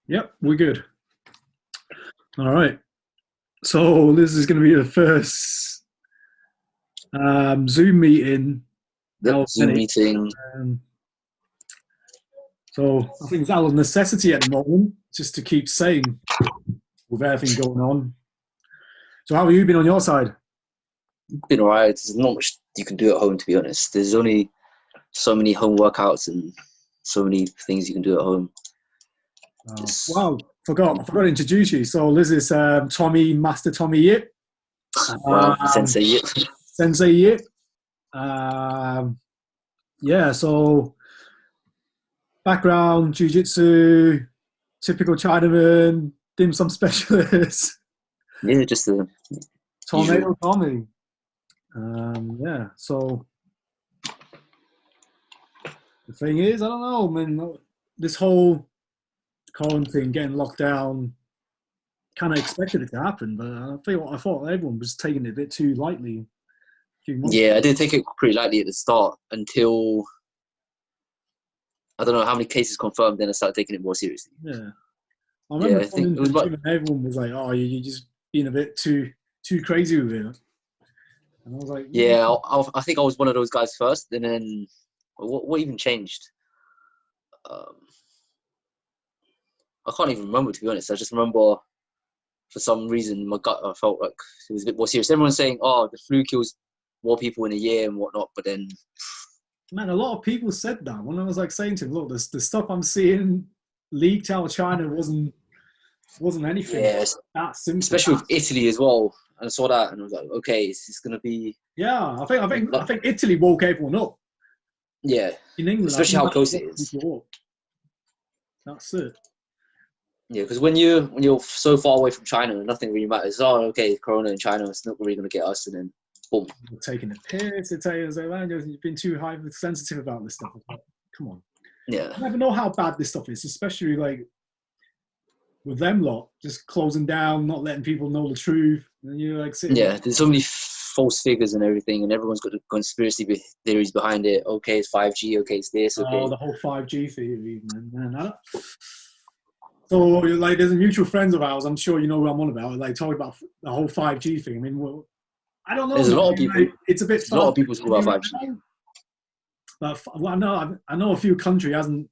Yep, we're good. All right. So this is going to be the first Zoom meeting. Yep, Zoom meeting. Um, so I think it's out of necessity at the moment, just to keep sane with everything going on. So how have you been on your side? Been alright. There's not much you can do at home, to be honest. There's only so many home workouts and so many things you can do at home. Wow, I forgot to introduce you. So this is Master Tommy Yip. Sensei Yip. Sensei Yip. Yeah, so background, Jiu Jitsu, typical Chinaman, dim sum specialist. Yeah, just the Tornado Tommy. Yeah, so the thing is, I don't know, man, this whole quarantine, getting locked down, kind of expected it to happen, but I thought everyone was taking it a bit too lightly. Yeah, I did take it pretty lightly at the start until I don't know how many cases confirmed. Then I started taking it more seriously. Yeah, I remember I think it was everyone was like, "Oh, you're just being a bit too crazy with it." And I was like, yeah, I think I was one of those guys first, and then what even changed? I can't even remember, to be honest. I just remember for some reason my gut, I felt like it was a bit more serious. Everyone's saying, "Oh, the flu kills more people in a year and whatnot," but then, man, a lot of people said that when I was like saying to them, "Look, the stuff I'm seeing leaked out of China wasn't anything that simple." Especially with Italy as well. And I saw that and I was like, okay, it's gonna be. Yeah, I think Italy woke everyone up. Yeah, in England, especially how close it is. That's it. Yeah, because when you're so far away from China, nothing really matters. Oh, okay, Corona in China, it's not really gonna get us, and then boom. You're taking the piss. They tell you, like, you've been too hypersensitive about this stuff. Like, come on. Yeah. You never know how bad this stuff is, especially like with them lot just closing down, not letting people know the truth. And you're like sitting there. There's so many false figures and everything, and everyone's got the conspiracy theories behind it. Okay, it's 5G. Okay, it's this. Okay. Oh, the whole 5G theory, man. So, like, there's a mutual friends of ours. I'm sure you know what I'm on about. Like, talking about the whole 5G thing. I mean, well, I don't know. There's a lot of people. Like, it's a bit. A lot of people talk about 5G. But I know a few countries haven't.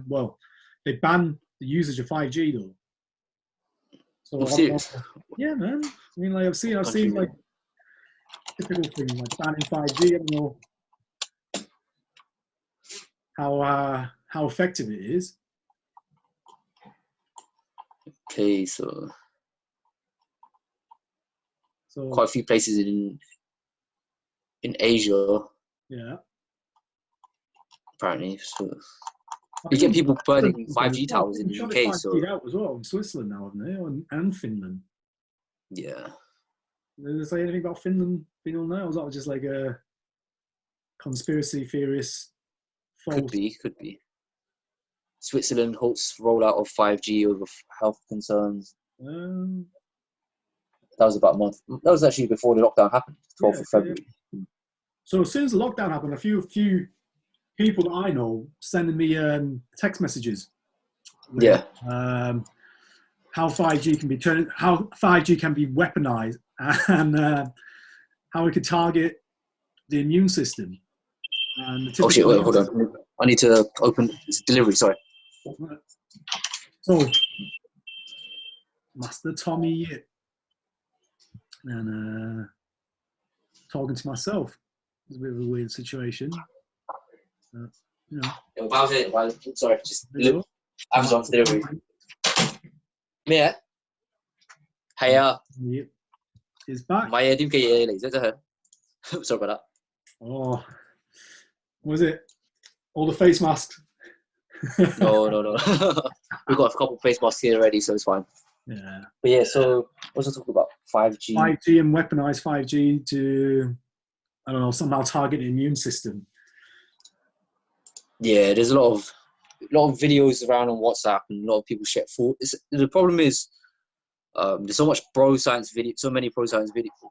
Well, they banned the usage of 5G though. So serious? Yeah, man. I mean, like I've seen like typical things like banning 5G. I don't know how effective it is. Okay, so quite a few places in Asia. Yeah. Apparently, so you get people burning 5G towers in the UK. So out as well in Switzerland now, haven't they? And Finland. Yeah. Did they say anything about Finland being on there? Or was that just like a conspiracy theorist? Could be. Switzerland halts rollout of 5G over health concerns. That was about a month. That was actually before the lockdown happened, 12th of February. Yeah. So as soon as the lockdown happened, a few people that I know sending me text messages. With, how 5G can be how 5G can be weaponized, and how it could target the immune system. And oh shit! Wait, hold on. I need to open this delivery. Sorry. So, Master Tommy Yip, and talking to myself. It's a bit of a weird situation. You know. Sorry, just Amazon delivery. Yeah. Hiya. Yep. He's back. Mày điểm kỳ lấy cho hả? Sorry about that. Oh, was it all the face masks? No. We've got a couple of face masks here already, so it's fine. Yeah. But yeah, so what's I talking about? 5G. 5G and weaponize 5G to, I don't know, somehow target the immune system. Yeah, there's a lot of videos around on WhatsApp, and a lot of people share thoughts. The problem is, there's so much pro science video, so many pro science videos.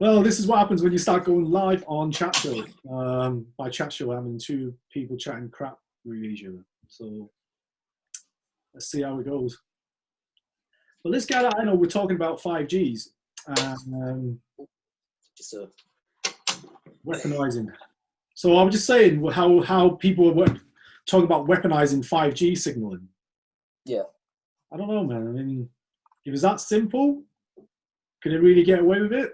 Well, this is what happens when you start going live on chat show. By chat show, I mean 2 people chatting crap with each other. So let's see how it goes. But let's get out. I know we're talking about 5Gs. Just a Weaponizing. So I was just saying how people are talking about weaponizing 5G signaling. Yeah. I don't know, man. I mean, if it's that simple, can it really get away with it?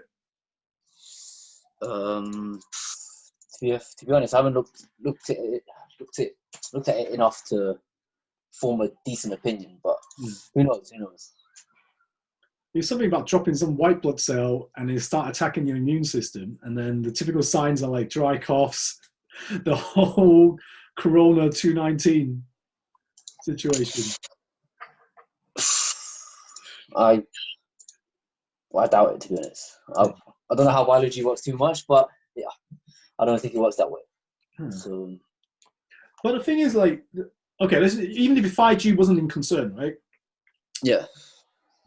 To be honest, I haven't looked at it enough to form a decent opinion. But who knows? Who knows? There's something about dropping some white blood cell and they start attacking your immune system, and then the typical signs are like dry coughs, the whole Corona 219 situation. I doubt it, to be honest. I don't know how biology works too much, but yeah, I don't think it works that way. So, but the thing is, like, okay, even if 5G wasn't in concern, right? Yeah.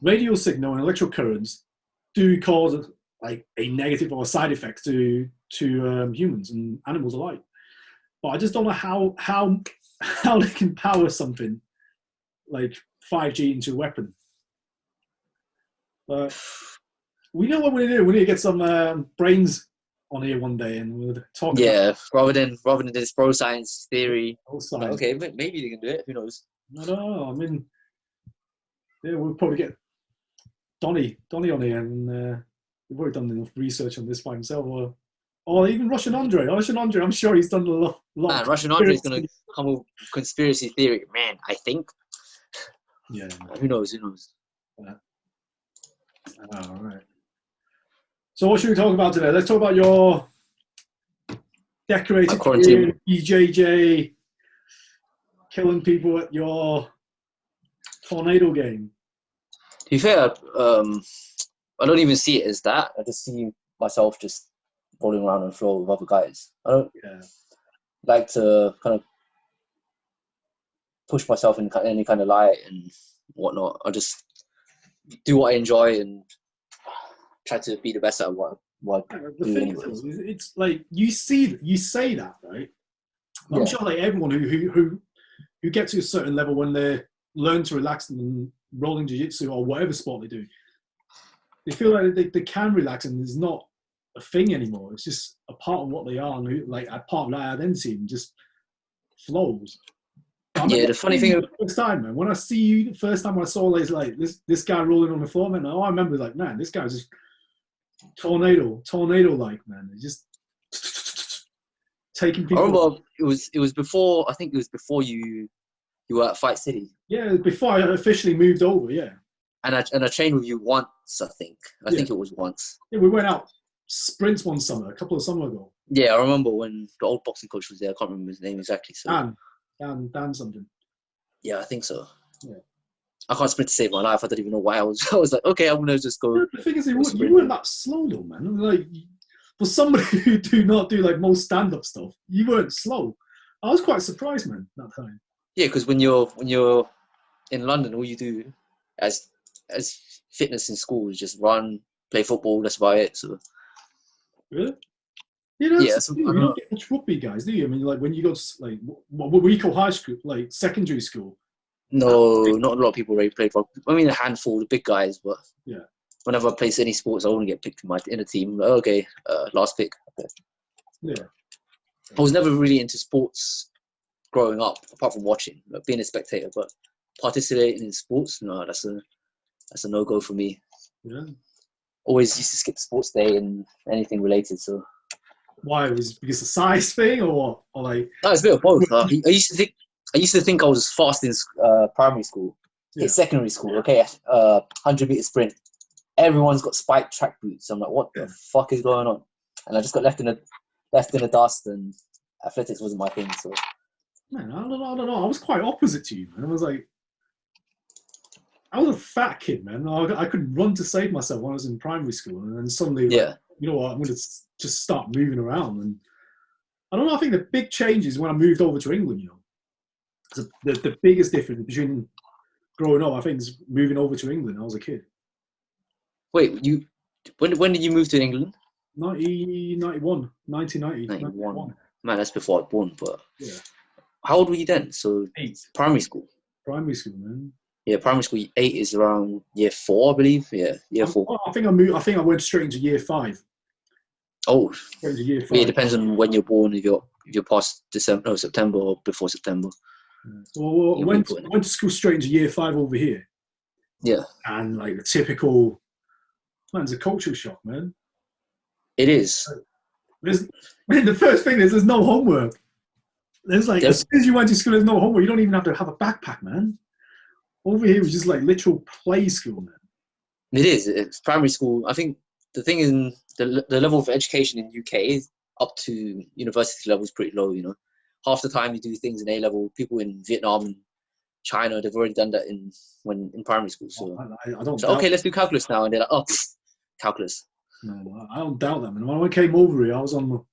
Radio signal and electrical currents do cause like a negative or a side effect to humans and animals alike. But I just don't know how they can power something like 5G into a weapon. But we know what we need to do. We need to get some brains on here one day and we'll talk. Yeah, rather than this bro science theory. Science. Okay, maybe they can do it. Who knows? I don't know. I mean, yeah, we'll probably get Donny on here, and we've already done enough research on this by himself, or even Russian Andre. I'm sure he's done a lot. Man, Russian Andre is going to come with conspiracy theory. Man, I think. Yeah. Who knows? Yeah. All right. So what should we talk about today? Let's talk about your decorated BJJ, killing people at your tornado game. To be fair, I don't even see it as that. I just see myself just rolling around on the floor with other guys. I don't like to kind of push myself in any kind of light and whatnot. I just do what I enjoy and try to be the best at what I do anyways. It's like you say that, right? I'm sure like everyone who gets to a certain level when they learn to relax and rolling jiu-jitsu or whatever sport they do, they feel like they can relax and it's not a thing anymore. It's just a part of what they are, and like a part of that identity and just flows. Yeah, the funny thing, the first time, man, when I see you the first time I saw like this guy rolling on the floor, man, I remember like, man, this guy's just tornado like, man. It's just taking people. I remember it was before. I think it was before you were at Fight City. Yeah, before I officially moved over. Yeah. And I trained with you once. I think it was once. Yeah, we went out sprints one summer, a couple of summers ago. Yeah, I remember when the old boxing coach was there. I can't remember his name exactly. So Dan something. Yeah, I think so. Yeah. I can't sprint to save my life. I don't even know why I was like, okay, I'm gonna just go. The thing is, you weren't that slow though, man. Like for somebody who do not do like most stand-up stuff, you weren't slow. I was quite surprised, man, that time. Yeah, because when you're in London, all you do as fitness in school is just run, play football. That's about it. So. Really? You don't get much rugby guys, do you? I mean, like when you go to like what we call high school, like secondary school. No, not a lot of people really play rugby. I mean, a handful, the big guys, but yeah. Whenever I play any sports, I want to get picked in a team. Okay, last pick. Okay. Yeah. I was never really into sports growing up, apart from watching, like being a spectator. But participating in sports, no, that's a no-go for me. Yeah. Always used to skip sports day and anything related. So. Why? Was it because of size thing or what? Or like? No, it's a bit of both. I used to think I was fast in primary school. Yeah. It's secondary school. Okay, 100-meter sprint. Everyone's got spiked track boots. I'm like, what the fuck is going on? And I just got left in the dust, and athletics wasn't my thing. So. Man, I don't know. I was quite opposite to you, man. I was a fat kid, man. I could run to save myself when I was in primary school, and then suddenly, like, you know what? I'm going to just start moving around. And I don't know. I think the big change is when I moved over to England. You know, so the biggest difference between growing up, I think, is moving over to England. I was a kid. Wait, when did you move to England? 1990. 91. Man, that's before I was born. But Yeah. how old were you then? So 8. primary school. Primary school, man. Yeah, primary school 8 is around year 4, I believe. Yeah, year 4. I think I moved. I think I went straight into year 5. Oh, Straight into year 5. yeah, it depends on when you're born. If you're past September or before September. Well, I went to school straight into year 5 over here. Yeah. And like the typical, man, it's a culture shock, man. It is. The first thing is there's no homework. There's like, as soon as you went to school, there's no homework. You don't even have to have a backpack, man. Over here was just like literal play school, man. It is. It's primary school. I think the thing in the level of education in UK is up to university level is pretty low, you know. Half the time you do things in A level. People in Vietnam and China, they've already done that in primary school. So, I don't. So okay, let's do calculus now, and they're like, oh, calculus. No, I don't doubt that, man. When I came over here, I was on,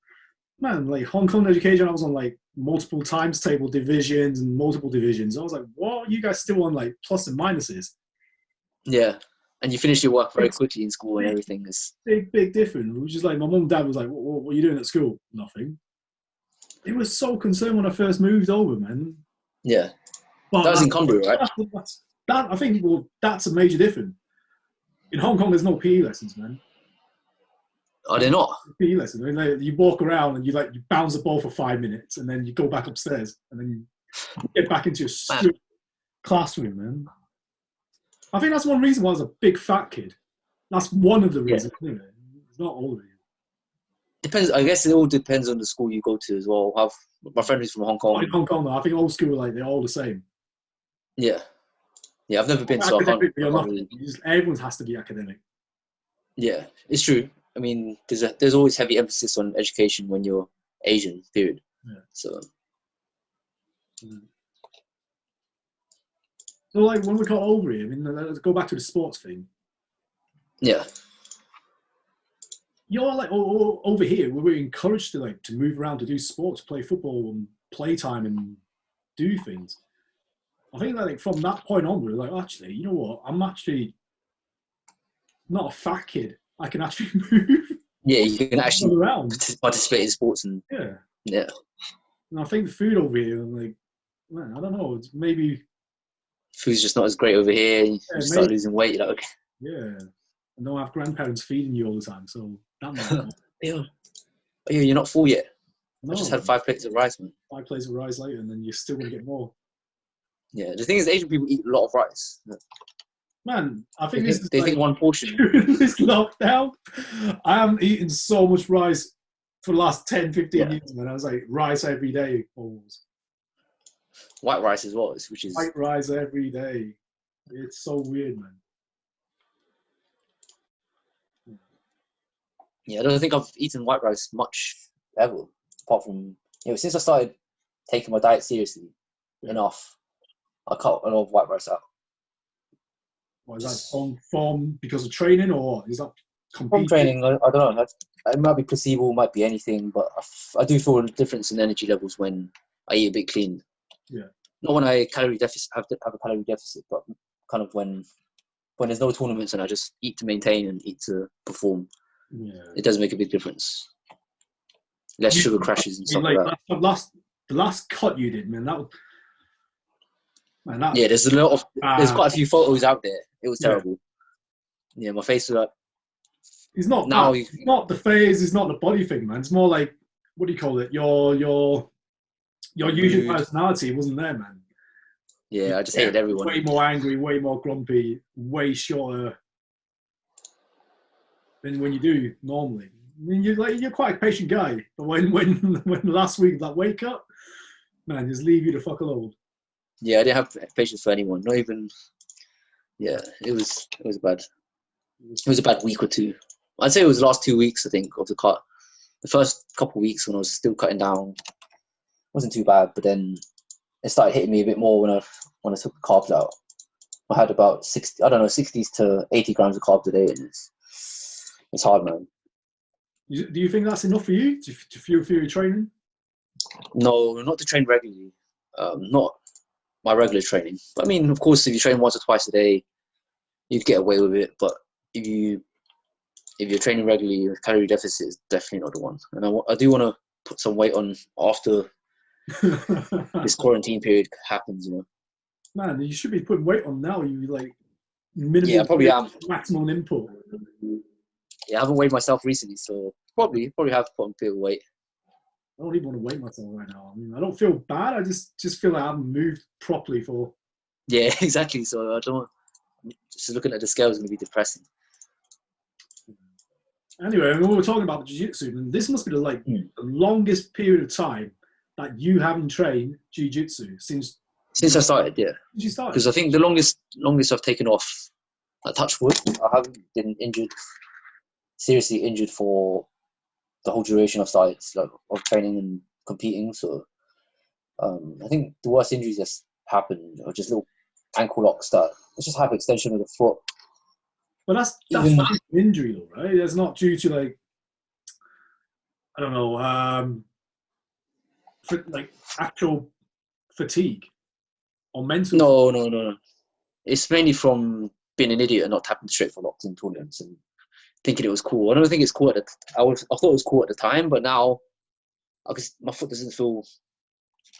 man, like Hong Kong education. I was on like multiple times table divisions and multiple divisions. I was like, what? You guys still on like plus and minuses? Yeah, and you finish your work very quickly in school and everything is big difference. It was just like my mum and dad was like, what are you doing at school? Nothing. It was so concerned when I first moved over, man. Yeah. But that was in Cumbria, right? I think, that's a major difference. In Hong Kong, there's no PE lessons, man. Are they not? PE lessons. I mean, like, you walk around and you bounce the ball for 5 minutes, and then you go back upstairs, and then you get back into your classroom, man. I think that's one reason why I was a big fat kid. That's one of the reasons. Yeah. It's not all of it. Depends. I guess it all depends on the school you go to as well. My friend who's from Hong Kong. In Hong Kong, though, I think all schools they're all the same. Yeah, yeah. I've never been, so I can't really... Everyone has to be academic. Yeah, it's true. I mean, there's always heavy emphasis on education when you're Asian. Period. Yeah. So, like when we got over here, I mean, let's go back to the sports thing. Yeah. You're like over here, we're encouraged to move around, to do sports, play football, and playtime, and do things. I think like from that point onward, like actually, you know what? I'm actually not a fat kid. I can actually move. Yeah, you can actually participate in sports and yeah. And I think the food over here, like, man, I don't know. It's maybe food's just not as great over here. You start losing weight. You're like, okay. Yeah, and don't have grandparents feeding you all the time, so that might help. Yeah, you're not full yet. No, I just had 5 plates of rice, man. 5 plates of rice later, and then you're still gonna get more. Yeah, the thing is, Asian people eat a lot of rice. Man, I think they think one portion. During this lockdown, I haven't eaten so much rice for the last 10, 15 years, man. I was like, rice every day, almost. White rice as well, which is... White rice every day. It's so weird, man. Yeah, I don't think I've eaten white rice much ever, apart from, since I started taking my diet seriously enough, I cut a lot of white rice out. What, is that from because of training, or is that from training? I don't know. It might be placebo, might be anything, but I do feel a difference in energy levels when I eat a bit clean. Yeah. Not when I have a calorie deficit, but kind of when there's no tournaments and I just eat to maintain and eat to perform. Yeah. It does make a big difference. Less sugar crashes and stuff like that. The last cut you did, man, yeah, there's there's quite a few photos out there. It was terrible. Yeah, my face was like. It's not now. It's not the face. It's not the body thing, man. It's more like, what do you call it? Your usual personality wasn't there, man. Yeah, I just hated everyone. Way more angry, way more grumpy, way shorter than when you do normally. I mean, you're quite a patient guy, but when last week that wake up, man, just leave you the fuck alone. Yeah, I didn't have patience for anyone. Not even. Yeah, it was bad. It was a bad week or two. I'd say it was the last 2 weeks, I think, of the cut. The first couple of weeks when I was still cutting down wasn't too bad, but then it started hitting me a bit more when I took the carbs out. I had about 60 to 80 grams of carbs a day, and it's hard, man. Do you think that's enough for you to fuel your training? No, not to train regularly. Not my regular training. But I mean, of course, if you train once or twice a day, you'd get away with it. But if you if you're training regularly, calorie deficit is definitely not the one. And I do want to put some weight on after this quarantine period happens, Man, you should be putting weight on now. You like minimal. Yeah, I probably am. Maximum input. Yeah, I haven't weighed myself recently, so probably have to put on a bit of weight. I don't even want to weigh myself right now. I mean, I don't feel bad. I just feel like I haven't moved properly for. Yeah, exactly. So I don't. Just looking at the scale is going to be depressing. Anyway, when we were talking about jiu-jitsu, this must be the longest period of time that you haven't trained jiu-jitsu since I started. Yeah, since you started. Because I think the longest I've taken off, touch wood, I haven't been seriously injured for the whole duration of started, like of training and competing. So I think the worst injuries that's happened are just little ankle locks that it's just hyperextension of the foot. But that's Even, an injury though, right? It's not due to like, I don't know, like actual fatigue or mental. No. It's mainly from being an idiot and not tapping straight for locks in tournaments and thinking it was cool. I don't think it's cool I thought it was cool at the time, but now I guess my foot doesn't feel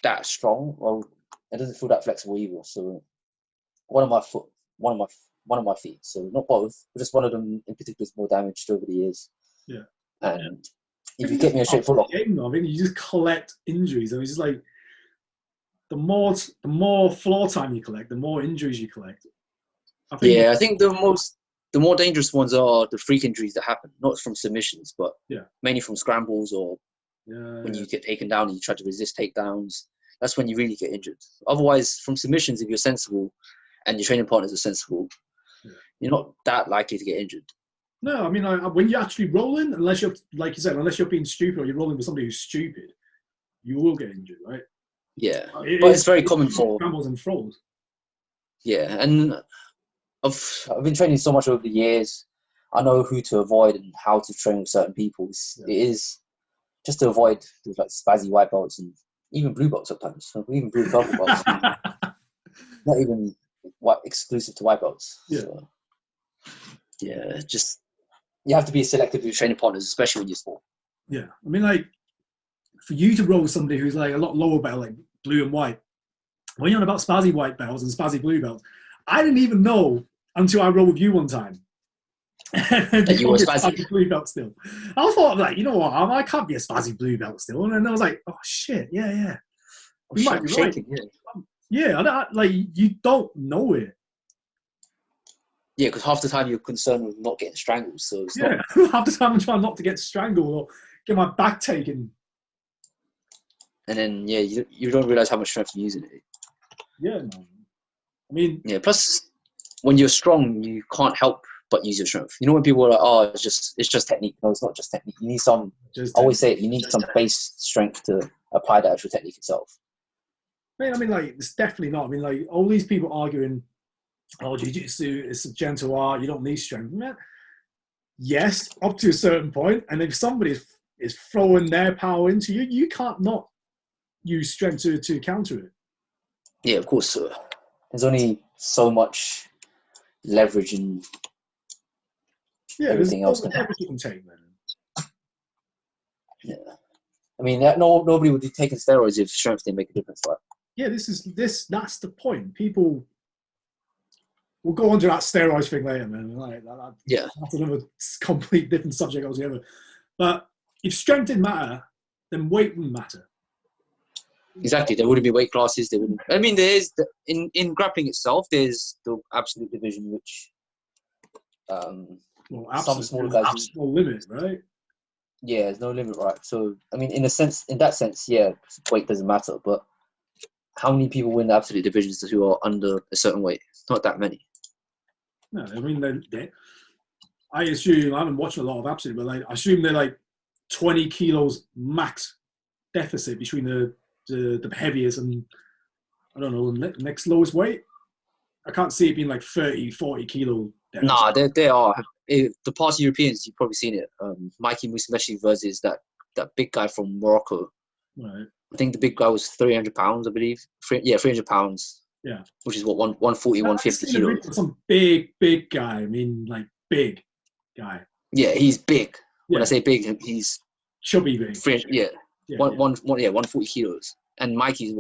that strong, or it doesn't feel that flexible either. So one of my feet. So not both, but just one of them in particular is more damaged over the years. Yeah. And if you get me a straight foot lock, I mean, you just collect injuries. I mean, it's just like the more floor time you collect, the more injuries you collect. I think the more dangerous ones are the freak injuries that happen, not from submissions, but mainly from scrambles or when you get taken down and you try to resist takedowns. That's when you really get injured. Otherwise, from submissions, if you're sensible and your training partners are sensible, you're not that likely to get injured. No, I mean, when you're actually rolling, unless you're, like you said, unless you're being stupid or you're rolling with somebody who's stupid, you will get injured, right? Yeah, but it's very common for scrambles and throws. Yeah, and I've been training so much over the years. I know who to avoid and how to train with certain people. It is just to avoid things like spazzy white belts and even blue belts sometimes, even blue purple belts. Not even exclusive to white belts. Yeah. So, just you have to be selective with your training partners, especially when you're small. Yeah, I mean, like for you to roll with somebody who's like a lot lower belt, like blue and white. When you're on about spazzy white belts and spazzy blue belts, I didn't even know until I rolled with you one time. And you were spazzy blue belt still. I thought, like, you know what? I can't be a spazzy blue belt still. And then I was like, oh shit, yeah. You might be right. Yeah, like you don't know it. Yeah, because half the time you're concerned with not getting strangled. So it's not... half the time I'm trying not to get strangled or get my back taken. And then you don't realize how much strength you're using it. Yeah, man. I mean, Plus, when you're strong, you can't help but use your strength. You know when people are like, "Oh, it's just technique." No, it's not just technique. You need some. I always say it. You need some base strength to apply the actual technique itself. I mean, like it's definitely not. I mean, like all these people arguing, "Oh, jiu-jitsu is a gentle art. You don't need strength." Man, yes, up to a certain point, and if somebody is throwing their power into you, you can't not use strength to counter it. Yeah, of course. There's only so much leverage and everything else can happen. You can take, man. Yeah, I mean, nobody would be taking steroids if strength didn't make a difference, right? Yeah, that's the point. People will go on to that steroids thing later, man. Like, that's another complete different subject altogether. But if strength didn't matter, then weight wouldn't matter. Exactly, there wouldn't be weight classes. There wouldn't. I mean, there's in grappling itself. There's the absolute division, which some smaller guys. There's no limit, right? Yeah, there's no limit, right? So, I mean, in that sense, yeah, weight doesn't matter. But how many people win the absolute divisions who are under a certain weight? Not that many. No, I mean, I assume I haven't watched a lot of absolute, but I assume they're like 20 kilos max deficit between the heaviest and I don't know next lowest weight. I can't see it being like 30, 40 kilo deficit. Nah, they are. The past Europeans, you've probably seen it. Mikey Musumeci versus that big guy from Morocco. Right. I think the big guy was 300 pounds, I believe. 300 pounds. Yeah. Which is what 140, 150 kilos. Some big guy. I mean, like big guy. Yeah, he's big. When Yeah. I say big, he's Chubby big. yeah, Yeah, 140 kilos. And Mikey's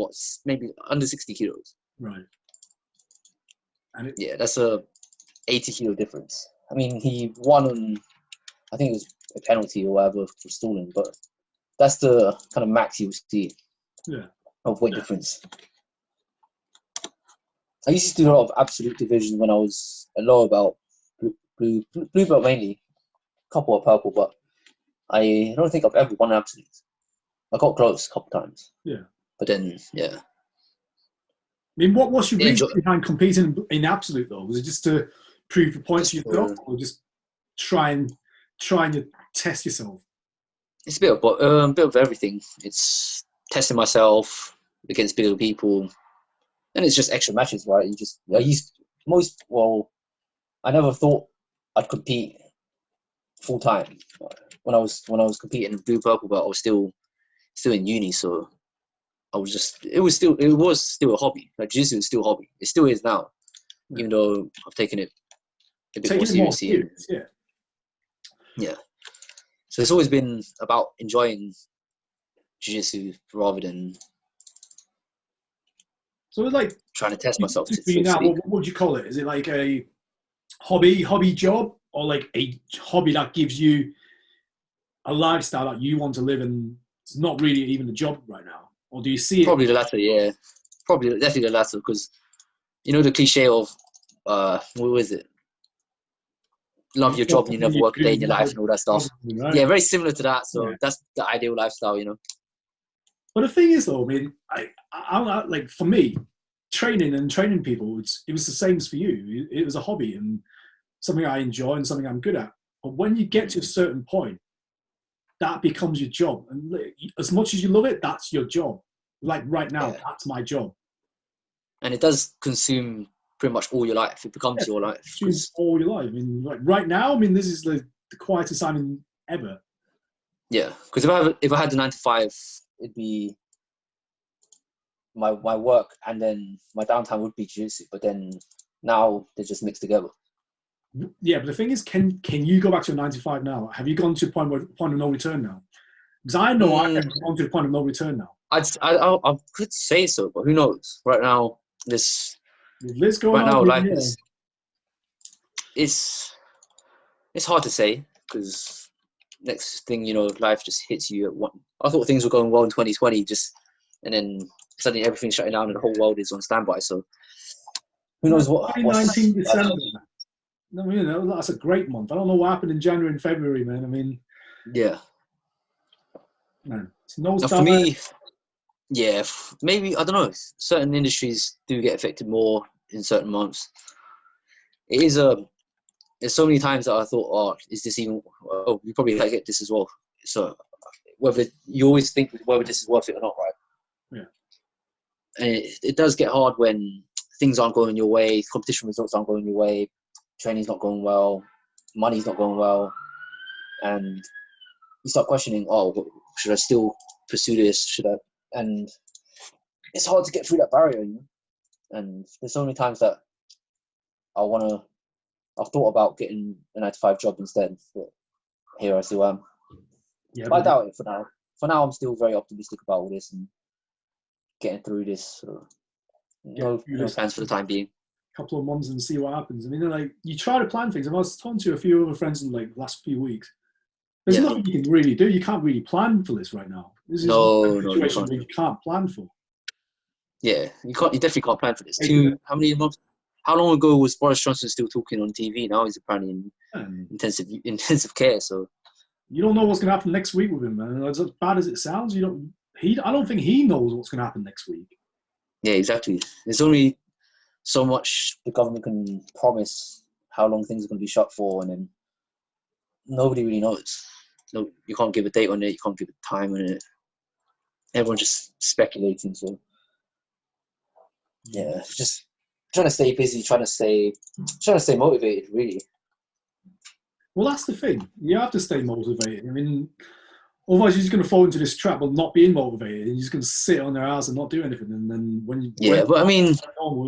maybe under 60 kilos. right. And Yeah, that's a 80 kilo difference. I mean, he won on, I think it was a penalty or whatever for stalling, but that's the kind of max you see of weight difference. I used to do a lot of absolute divisions when I was a lower belt, blue belt mainly, a couple of purple, but I don't think I've ever won absolute. I got close a couple times. Yeah. But then, yeah. I mean, what's your reason behind competing in absolute though? Was it just to prove the points to yourself, or just trying to test yourself? It's a bit of everything. It's testing myself against bigger people, and it's just extra matches, right? I never thought I'd compete full time. When I was competing in blue purple belt, I was still in uni, so I was just it was still a hobby. Like jiu-jitsu is still a hobby. It still is now, even though I've taken it a bit more seriously. Yeah. So it's always been about enjoying jiu-jitsu rather than it's like trying to test myself. What would you call it? Is it like a hobby job, or like a hobby that gives you a lifestyle that you want to live, and it's not really even a job right now? Or do you see Probably the latter, yeah. Definitely the latter, because you know the cliche of what was it? Love your job and you never work a day in your life and all that stuff. Right? Yeah, very similar to that. So that's the ideal lifestyle, you know. But the thing is, though, I mean, I like for me, training people, it was the same as for you. It was a hobby and something I enjoy and something I'm good at. But when you get to a certain point, that becomes your job. And as much as you love it, that's your job. Like right now, that's my job. And it does consume pretty much all your life. It becomes your life. Consumes all your life. I mean, like right now, I mean, this is the quietest time ever. Yeah, because if I had the 9 to 5, it'd be my work, and then my downtime would be jiu-jitsu. But then now they're just mixed together. Yeah, but the thing is, can you go back to a 9 to 5 now? Have you gone to a point of no return now? Because I know I have gone to the point of no return now. I could say so, but who knows? Right now, let's go. Right now, life is it's hard to say, because next thing you know, life just hits you at one. I thought things were going well in 2020, and then suddenly everything's shutting down and the whole world is on standby. So who knows what? 19 December. I mean, that's a great month. I don't know what happened in January and February, man. I mean, yeah, man. It's no for me, yeah, maybe I don't know. Certain industries do get affected more in certain months. It is there's so many times that I thought, oh, is this even? Oh, you probably get this as well. So whether you always think whether this is worth it or not, right? Yeah. And it does get hard when things aren't going your way, competition results aren't going your way, training's not going well, money's not going well, and you start questioning, oh, should I still pursue this? Should I? And it's hard to get through that barrier, you know? And there's so many times that I've thought about getting a 9 to 5 job instead, but here I still am. Yeah, but I doubt it for now. For now, I'm still very optimistic about all this and getting through this. So no plans for the time being. Couple of months and see what happens. I mean, like, you try to plan things. I was talking to a few other friends in like the last few weeks. There's nothing you can really do. You can't really plan for this right now. This is a situation where you can't plan for. Yeah, you can't. You definitely can't plan for this. How many months? How long ago was Boris Johnson still talking on TV? Now he's apparently in intensive care. So you don't know what's going to happen next week with him, man. As bad as it sounds, I don't think he knows what's going to happen next week. Yeah, exactly. There's only so much the government can promise how long things are going to be shut for, and then nobody really knows. No, you can't give a date on it. You can't give a time on it. Everyone's just speculating. So yeah, just trying to stay busy, trying to stay motivated, really. Well, that's the thing. You have to stay motivated. I mean, otherwise you're just going to fall into this trap of not being motivated, and you're just going to sit on their ass and not do anything. And then when you're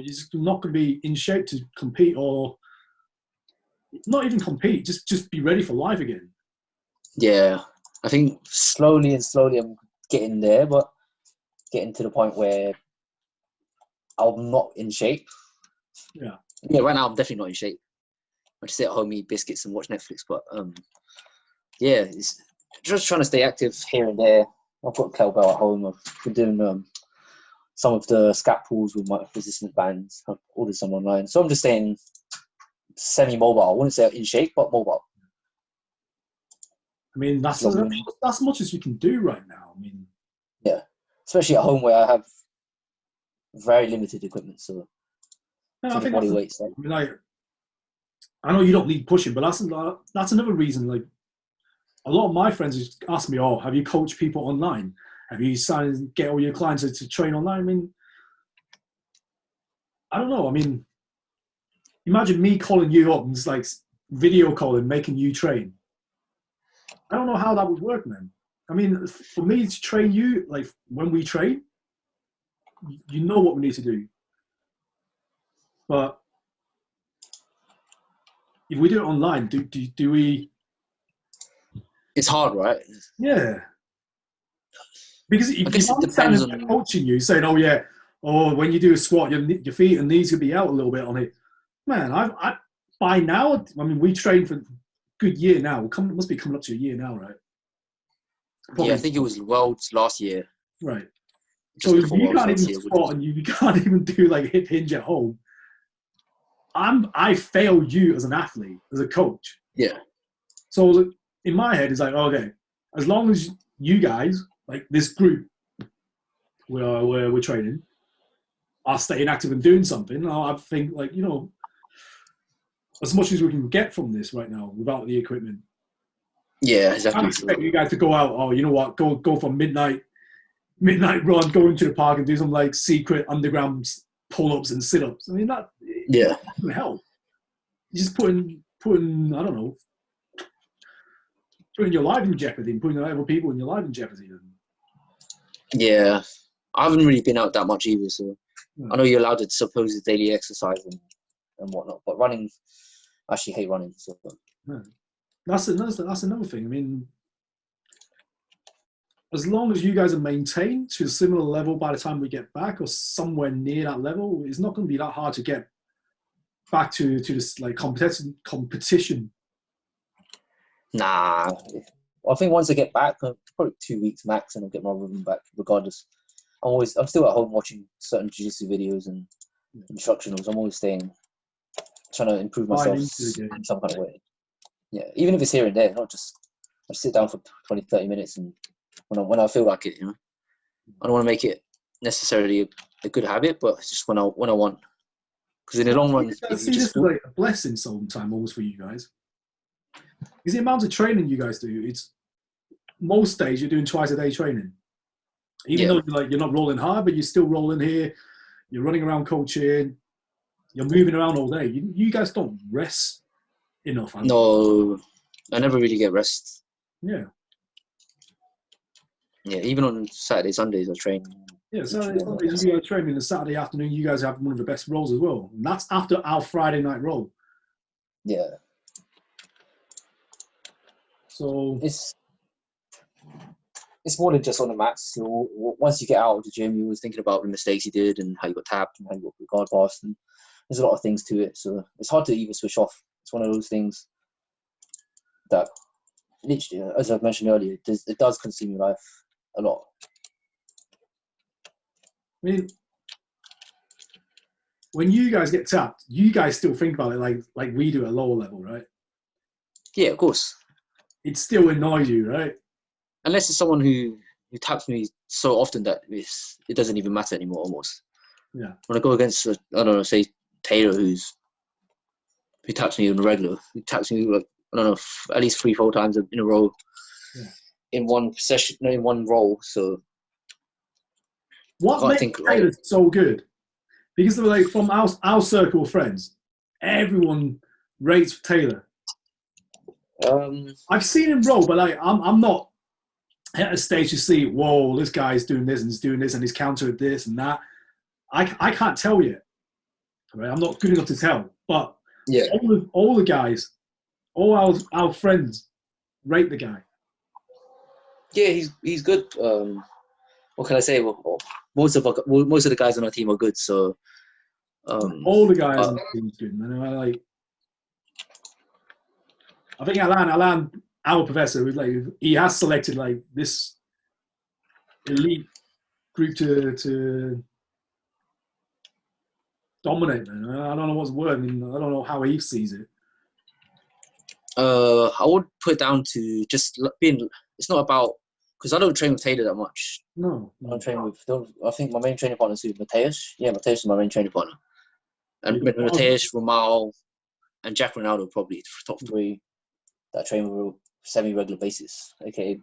just not going to be in shape to compete or not even compete, just be ready for life again. Yeah, I think slowly I'm getting there, but getting to the point where I'm not in shape. Yeah. Yeah, right now I'm definitely not in shape. I just sit at home, eat biscuits, and watch Netflix. But yeah, it's just trying to stay active here and there. I've got a kettlebell at home. I've been doing some of the scat pulls with my resistance bands. I've ordered some online, so I'm just staying semi-mobile. I wouldn't say in shape, but mobile. I mean, that's as much as you can do right now. I mean, yeah, especially at home where I have very limited equipment, so I think body weight. I mean, I know you don't need pushing, but that's another reason. Like, a lot of my friends just ask me, "Oh, have you coached people online? Have you signed to get all your clients to train online?" I mean, I don't know. I mean, imagine me calling you up and just like video calling, making you train. I don't know how that would work, man. I mean, for me to train you, like when we train, you know what we need to do. But if we do it online, do we? It's hard, right? Yeah. Because if I guess it depends on coaching you, saying, "Oh yeah, or when you do a squat, your feet and knees will be out a little bit on it." Man, I by now, I mean, we trained for a good year now. It must be coming up to a year now, right? Probably. Yeah, I think it was Worlds last year. Right. Just so you can't even squat and you can't even do like hip hinge at home. I failed you as an athlete, as a coach. Yeah. So in my head, it's like, okay, as long as you guys, like this group, where we're training, are staying active and doing something, I think, like, you know, as much as we can get from this right now without the equipment. Yeah, exactly. I expect you guys to go out. Oh, you know what? Go for midnight run, go into the park and do some like secret underground pull-ups and sit-ups. I mean, that doesn't help. You're just putting I don't know, putting your life in jeopardy and putting other people in your life in jeopardy. Yeah, I haven't really been out that much either, so I know you're allowed to suppose daily exercise and whatnot, but running, I actually hate running. So that's another thing. I mean, as long as you guys are maintained to a similar level by the time we get back, or somewhere near that level, it's not going to be that hard to get back to this like competition. Nah, I think once I get back, probably 2 weeks max, and I'll get my rhythm back. Regardless, I'm still at home watching certain jiu-jitsu videos and instructionals. I'm always trying to improve myself in some kind of way. Yeah, even if it's here and there, not just I sit down for 20, 30 minutes, and when I feel like it, you know, I don't want to make it necessarily a good habit, but it's just when I want. Because in the long run, this is like a blessing sometimes almost for you guys. Because the amount of training you guys do, it's most days you're doing twice a day training. Even though you're not rolling hard, but you're still rolling here. You're running around coaching. You're moving around all day. You guys don't rest enough. No, I never really get rest. Yeah. Yeah, even on Saturday, Sundays I train. Yeah, Saturday, Sundays you guys training, and Saturday afternoon you guys have one of the best rolls as well. And that's after our Friday night roll. Yeah. So it's more than just on the mats. So once you get out of the gym, you're always thinking about the mistakes you did and how you got tapped and how you got guard passed, and there's a lot of things to it. So it's hard to even switch off. It's one of those things that literally, as I've mentioned earlier, it does consume your life a lot. I mean, when you guys get tapped, you guys still think about it like we do at a lower level, right? Yeah, of course. It still annoys you, right? Unless it's someone who taps me so often that it doesn't even matter anymore, almost. Yeah. When I go against, I don't know, say Taylor, who taps me on a regular, who taps me, like, I don't know, at least 3-4 times in a row. Yeah. In one session, no, in one roll. So what makes Taylor so good? Because like from our circle of friends, everyone rates Taylor. I've seen him roll, but like I'm not at a stage to see, whoa, this guy's doing this and he's doing this and he's countered this and that. I can't tell yet. Right? I'm not good enough to tell. But all the guys all our friends rate the guy. Yeah, he's good. What can I say? Well, most of the guys on our team are good. So all the guys on the team's good, man. I think Alain, our professor, he has selected like this elite group to dominate, man. I don't know what's the word. I mean, I don't know how he sees it. I would put it down to just being. It's not about because I don't train with Taylor that much. No. I don't train with. I think my main training partner is Mateus. Yeah, Mateus is my main training partner. And Mateus, Ramal, and Jack Ronaldo probably top three that I train with a semi-regular basis. Okay,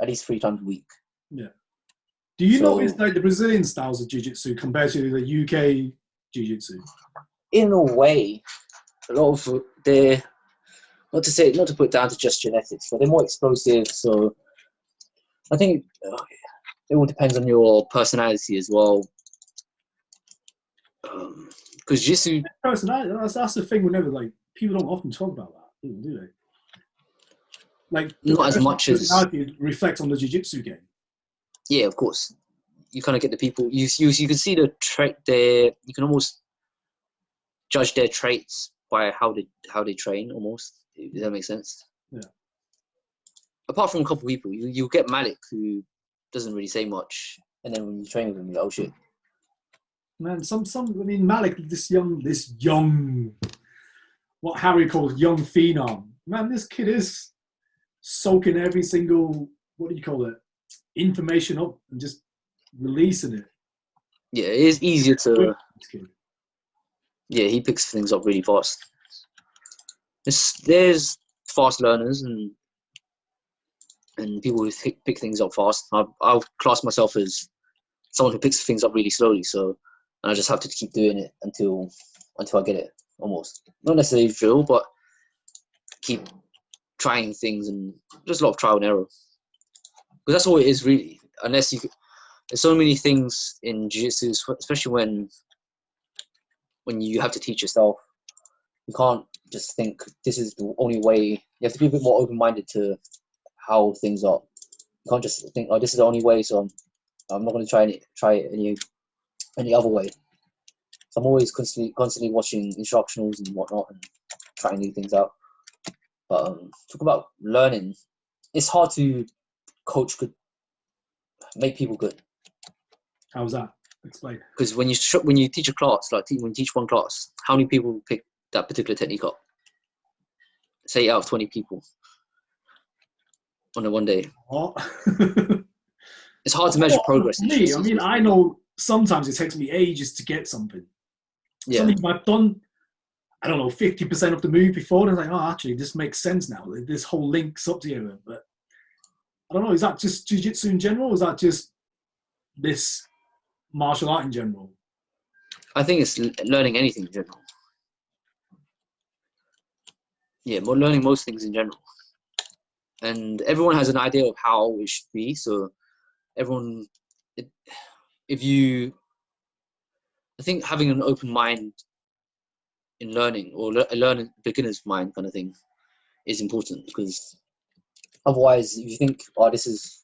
at least 3 times a week. Yeah. Do you notice like the Brazilian styles of jiu-jitsu compared to the UK jiu-jitsu? In a way, a lot of they're not to put down to just genetics, but they're more explosive. So I think it all depends on your personality as well. Because jiu-jitsu personality, that's the thing. Whenever like people don't often talk about that, do they? Like not as much as personality reflects on the jiu-jitsu game. Yeah, of course. You kind of get the people. You can see the trait there. You can almost judge their traits by how they train. Almost, does that make sense? Yeah. Apart from a couple of people, you get Malik who doesn't really say much, and then when you train with him, you're like, oh shit. Man, I mean, Malik, this young, what Harry calls young phenom. Man, this kid is soaking every single, what do you call it, information up and just releasing it. Yeah, it is easier to. Yeah, he picks things up really fast. There's fast learners and people who pick things up fast. I'll class myself as someone who picks things up really slowly. So I just have to keep doing it until I get it. Almost not necessarily drill, but keep trying things and just a lot of trial and error. Because that's all it is really. Unless there's so many things in jiu-jitsu, especially when you have to teach yourself. You can't just think this is the only way. You have to be a bit more open-minded to how things are. You can't just think, oh, this is the only way, so I'm not going to try it any other way. So I'm always constantly watching instructionals and whatnot and trying new things out. But talk about learning. It's hard to coach good, make people good. How's that? Explain. Because when you teach a class, like when you teach one class, how many people pick that particular technique up? Say out of 20 people on a one day. What? It's hard to measure progress. I mean, I know sometimes it takes me ages to get something. Yeah. Something I've done, I don't know, 50% of the move before, and I'm like, oh, actually, this makes sense now. This whole links up together. But I don't know, is that just jiu-jitsu in general, or is that just this martial art in general? I think it's learning anything in general. Yeah, learning most things in general. And everyone has an idea of how it should be. So I think having an open mind in learning, or a beginner's mind kind of thing, is important. Because otherwise, if you think, oh, this,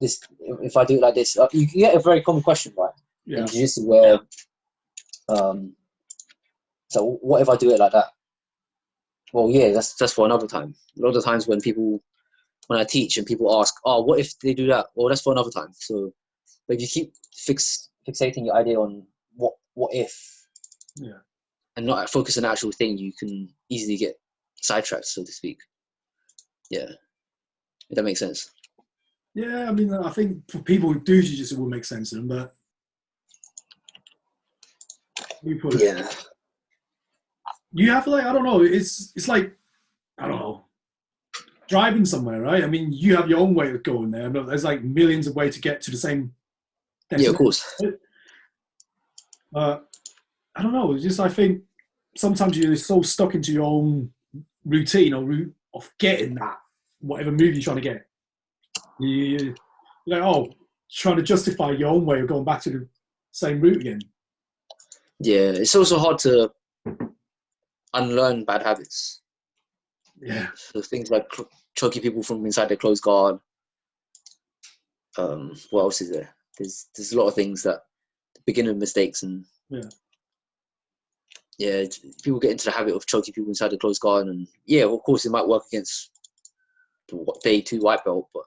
if I do it like this, you get a very common question, right? Yeah. In jiu-jitsu where, so what if I do it like that? Well, yeah, that's for another time. A lot of times when I teach and people ask, oh, what if they do that? Well, that's for another time. So, but if you keep fixating your idea on what if, yeah, and not focus on the actual thing, you can easily get sidetracked, so to speak. Yeah, if that makes sense. Yeah, I mean, I think for people who do jiu-jitsu, it will make sense to them, but yeah. You have like, I don't know, it's like, I don't know, driving somewhere, right? I mean, you have your own way of going there. There's like millions of ways to get to the same destination. Yeah, of course. I don't know, it's just, I think sometimes you're so stuck into your own routine or route of getting that, whatever move you're trying to get. You're like, oh, trying to justify your own way of going back to the same route again. Yeah, it's also hard to unlearn bad habits. Yeah. So things like choking people from inside the closed guard. What else is there? There's a lot of things that beginner mistakes and people get into the habit of choking people inside the closed guard, and of course it might work against the day 2 white belt, but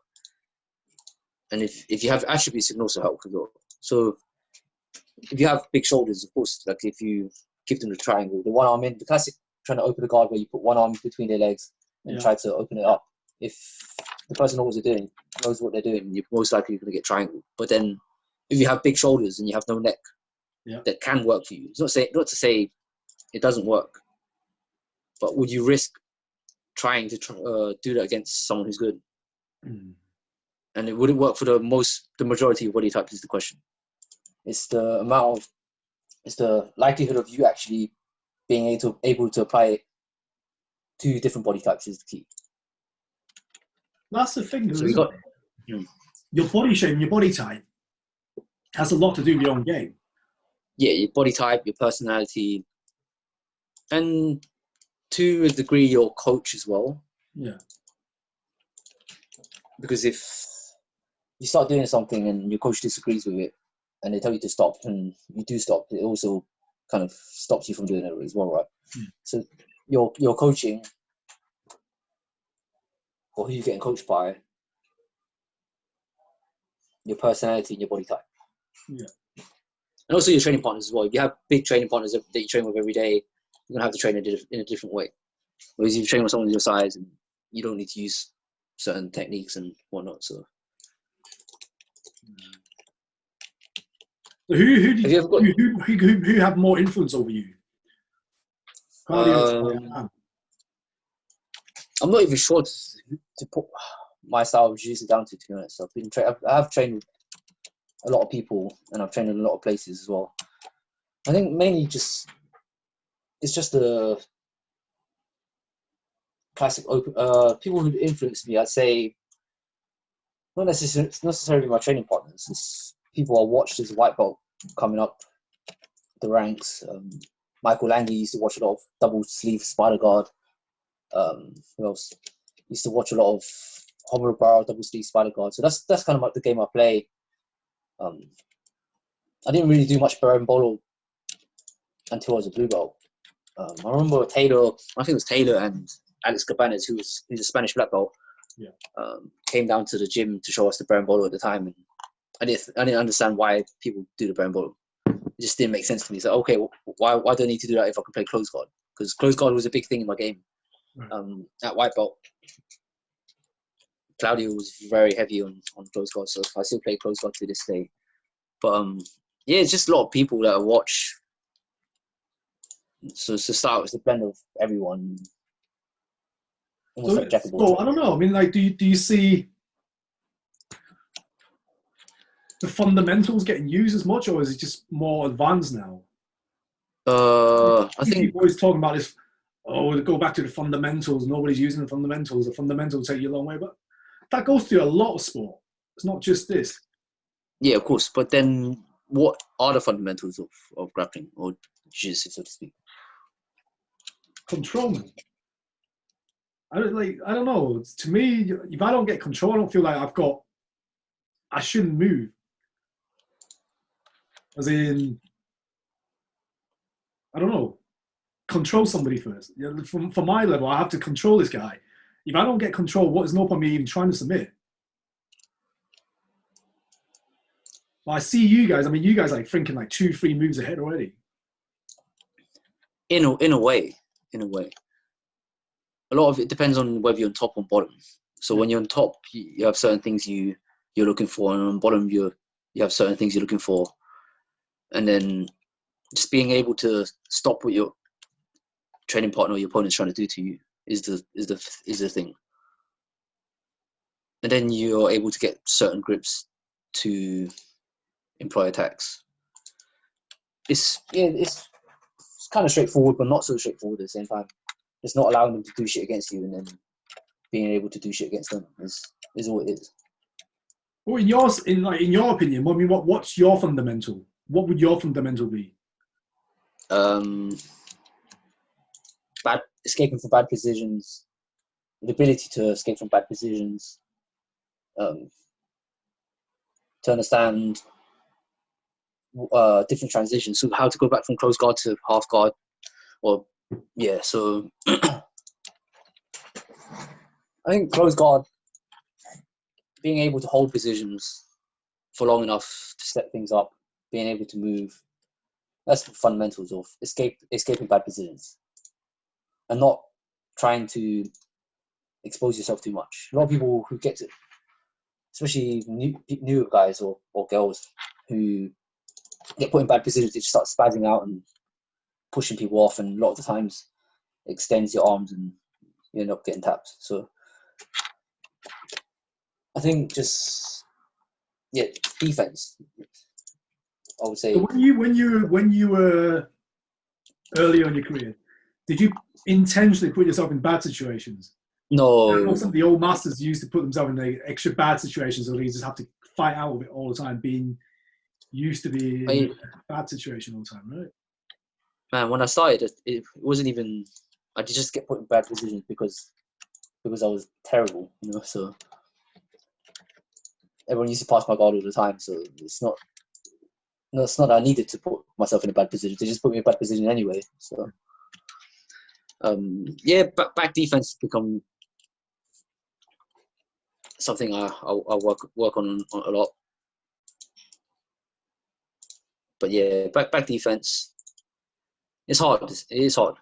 if you have attributes, it can also help as well. So if you have big shoulders, of course, like if you give them the triangle, the one arm in, the classic trying to open the guard where you put one arm between their legs and try to open it up. If the person knows what they're doing, you're most likely going to get triangle. But then if you have big shoulders and you have no neck, that can work for you. It's not to say it doesn't work, but would you risk trying to do that against someone who's good? And it wouldn't work for the majority of body types is the question. It's the likelihood of you actually being able to apply it to different body types is the key. That's the thing. So your body shape and your body type has a lot to do with your own game. Yeah, your body type, your personality, and to a degree, your coach as well. Yeah. Because if you start doing something and your coach disagrees with it, and they tell you to stop, and you do stop, it also kind of stops you from doing it as well, right? So your coaching, or who you're getting coached by, your personality and your body type. Yeah. And also your training partners as well. If you have big training partners that you train with every day, you're going to have to train in a different way. Whereas if you train with someone your size, and you don't need to use certain techniques and whatnot. So who have more influence over you? I'm not even sure to put my style of jiu-jitsu down to be honest. I have trained with a lot of people, and I've trained in a lot of places as well. I think mainly it's just the classic people who influenced me. I'd say not necessarily my training partners. It's people I watched as a white belt coming up the ranks. Michael Lange used to watch a lot of double sleeve spider guard. Who else? Used to watch a lot of Homura Barra double sleeve spider guard. So that's kind of like the game I play. I didn't really do much berimbolo until I was a blue belt. I remember Taylor. I think it was Taylor and Alex Cabanas, who's a Spanish black belt. Came down to the gym to show us the berimbolo at the time, and I didn't understand why people do the berimbolo. It just didn't make sense to me. So okay, why do I need to do that if I can play close guard? Because close guard was a big thing in my game. At white belt, Claudio was very heavy on close guard, so I still play close guard to this day. But it's just a lot of people that I watch. So to start, it's the blend of everyone. So I don't know. I mean, like, do you see the fundamentals getting used as much, or is it just more advanced now? I think people always talking about this. Oh, we'll go back to the fundamentals. Nobody's using the fundamentals. The fundamentals take you a long way, but that goes through a lot of sport. It's not just this. Yeah, of course. But then, what are the fundamentals of grappling or jiu-jitsu, so to speak? Control. I don't know. To me, if I don't get control, I don't feel like I shouldn't move. As in, I don't know. Control somebody first. For my level, I have to control this guy. If I don't get control, what is no point me even trying to submit? But I see you guys. I mean, you guys like thinking like 2-3 moves ahead already. In a way. A lot of it depends on whether you're on top or bottom. So when you're on top, you have certain things you're looking for, and on bottom you have certain things you're looking for. And then just being able to stop what your training partner or your opponent's trying to do to you is the thing. And then you're able to get certain grips to employ attacks. It's kind of straightforward, but not so straightforward at the same time. It's not allowing them to do shit against you and then being able to do shit against them is all it is. Well, in your opinion, I mean, what's your fundamental? What would your fundamental be? Escaping from bad positions, the ability to escape from bad positions, to understand different transitions, so how to go back from close guard to half guard, or so I think close guard, being able to hold positions for long enough to set things up, being able to move, that's the fundamentals of escaping bad positions, and not trying to expose yourself too much. A lot of people who get to, especially newer guys or girls who get put in bad positions, they just start spazzing out and pushing people off, and a lot of the times it extends your arms and you end up getting tapped. So I think just defense, I would say. So when you were early on in your career, did you intentionally put yourself in bad situations? No. I know some of the old masters used to put themselves in like extra bad situations, so they just have to fight out of it all the time, being used to be in a bad situation all the time, right? Man, when I started, it wasn't even. I did just get put in bad positions because I was terrible, So everyone used to pass my guard all the time, so it's not that I needed to put myself in a bad position. They just put me in a bad position anyway. So back defense become something I work on a lot. But yeah, back defense, it's hard. It is hard.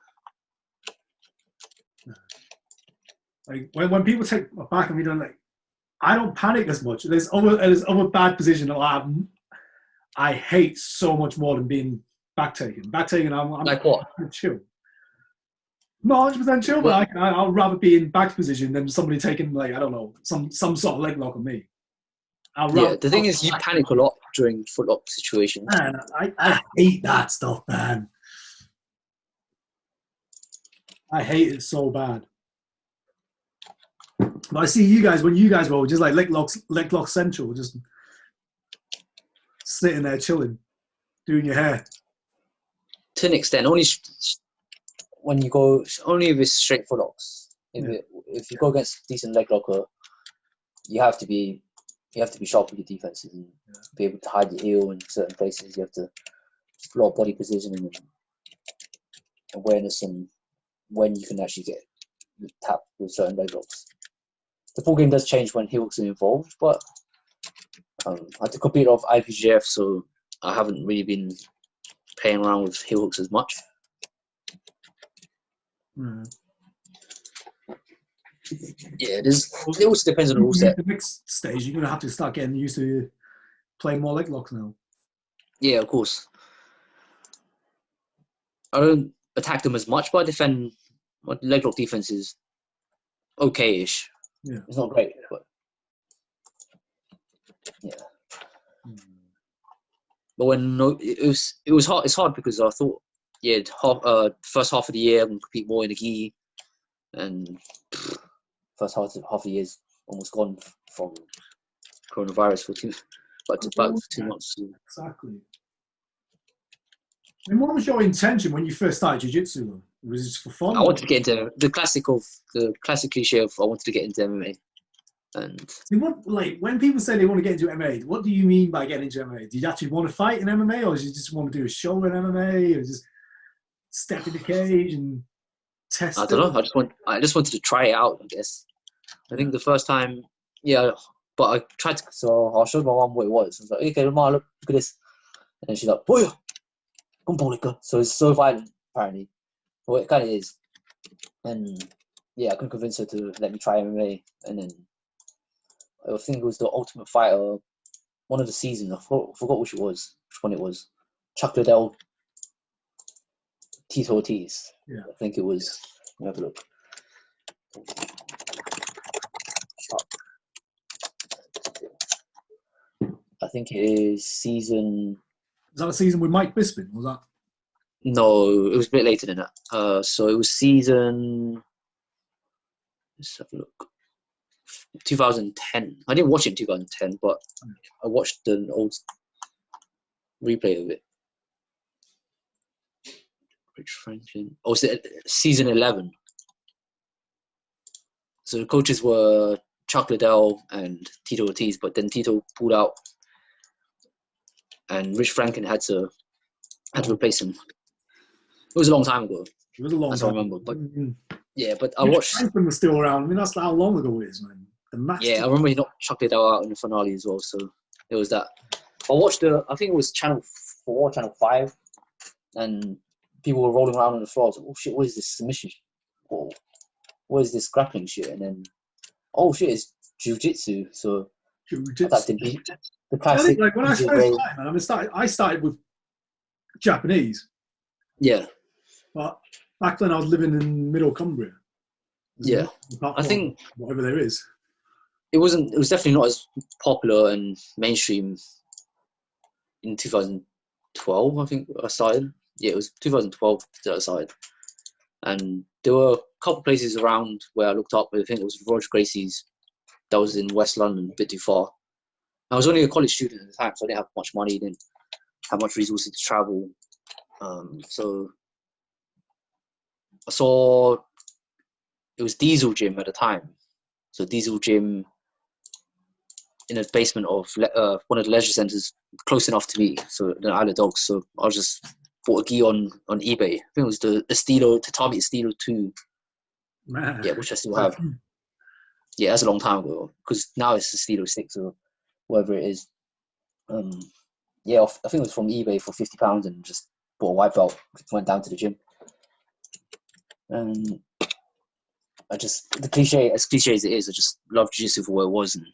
Like when people take my back and we don't I don't panic as much. There's other bad position that I hate so much more than being back taken. Back taken, I'm like what? Chill. Not 100% chill, but I'll rather be in back position than somebody taking I don't know, some sort of leg lock on me. The thing is, you panic a lot during footlock situations. Man, I hate that stuff, man. I hate it so bad. But I see you guys, when you guys roll, just like leg lock central, just sitting there chilling, doing your hair. To an extent, only when you go, only if it's straight footlocks. If you go against a decent leg locker, you have to be sharp with your defenses and be able to hide your heel in certain places. You have to a lot of body positioning and awareness on when you can actually get tapped with certain leg locks. The full game does change when heel hooks are involved, but I had to compete off IPGF, so I haven't really been playing around with heel hooks as much. Yeah, it also depends on the rule set. The next stage, you're going to have to start getting used to playing more leg locks now. Yeah, of course. I don't attack them as much, but I defend. My leg lock defense is okay-ish. Yeah. It's not great, but yeah. But when it was hard. It's hard because I thought, first half of the year I'm going to compete more in the gi, and first half of the year is almost gone from coronavirus for about 2 months. Exactly. And what was your intention when you first started jiu-jitsu? Was it just for fun? I wanted to get into the classic cliche of I wanted to get into MMA. And when people say they want to get into MMA, what do you mean by getting into MMA? Do you actually want to fight in MMA, or do you just want to do a show in MMA, or just step in the cage and test? I don't know. I just wanted to try it out, I guess. I think the first time, but I tried to. So I showed my mum what it was. I was like, okay, Mom, look at this. And she's like, boy, so it's so violent, apparently. Well, it kind of is. And I couldn't convince her to let me try MMA. And then I think it was the Ultimate Fighter, one of the seasons. I forgot which one it was. Chuck Liddell, Tito Ortiz. Yeah. I think it was. Let me have a look. I think it is season. Was that a season with Mike Bisping? Was that? No, it was a bit later than that. So it was season. Let's have a look. 2010. I didn't watch it in 2010, but I watched the old replay of it. Rich Franklin. Oh, it's season 11. So the coaches were Chuck Liddell and Tito Ortiz, but then Tito pulled out, and Rich Franklin had to replace him. It was a long time ago. It was a long time. I remember, but yeah, but I watched. Franklin was still around. I mean, that's how long ago it is, man. The match. Yeah, I remember he knocked Chuck Liddell out in the finale as well. So it was that. I watched I think it was Channel 4, Channel 5, and people were rolling around on the floor. I was like, oh shit, what is this submission? Oh, what is this grappling shit? And then, oh shit, it's jiu-jitsu. So that's the classic. Like when I first started, man, I started with Japanese. Yeah. But back then I was living in Middle Cumbria. Yeah. I think whatever there is. It was definitely not as popular and mainstream in 2012, I think I started. Yeah, it was 2012 that I started. And there were a couple of places around where I looked up. I think it was Roger Gracie's. That was in West London, a bit too far. I was only a college student at the time, so I didn't have much money, didn't have much resources to travel. So I saw it was Diesel Gym at the time. So Diesel Gym in the basement of one of the leisure centres close enough to me, so the Isle of Dogs. So I just bought a gi on eBay. I think it was the Tatami Estilo 2. Man. Yeah, which I still have. Yeah, that's a long time ago, because now it's the Estilo 6 or whatever it is. Yeah, I think it was from eBay for £50 and just bought a white belt, went down to the gym. And as cliche as it is, I just loved jiu-jitsu for what it was and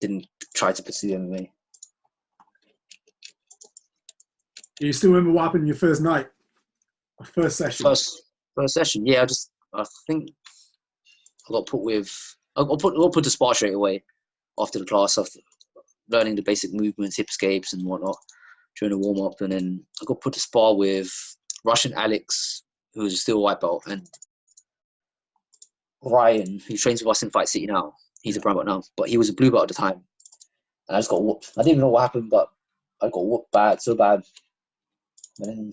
didn't try to pursue MMA. Do you still remember what happened your first night? Or first session? First session, yeah. I think I got put to spar straight away after the class, after learning the basic movements, hip escapes and whatnot during the warm-up. And then I got put to spar with Russian Alex, who's still a white belt, and Ryan, who trains with us in Fight City now. He's a brown belt now, but he was a blue belt at the time. And I just got whooped. I didn't even know what happened, but I got whooped bad, so bad. And then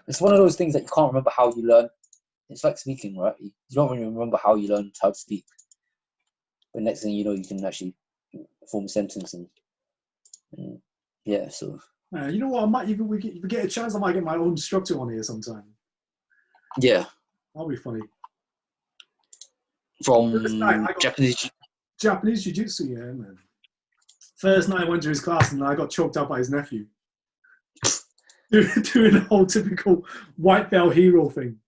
it's one of those things that you can't remember how you learn. It's like speaking, right? You don't really remember how you learned how to speak. But next thing you know, you can actually form a sentence and yeah, so. You know what? If we get a chance, I might get my own instructor on here sometime. Yeah. That'll be funny. From Japanese Jiu-Jitsu, yeah, man. First night I went to his class and I got choked out by his nephew. Doing the whole typical white belt hero thing.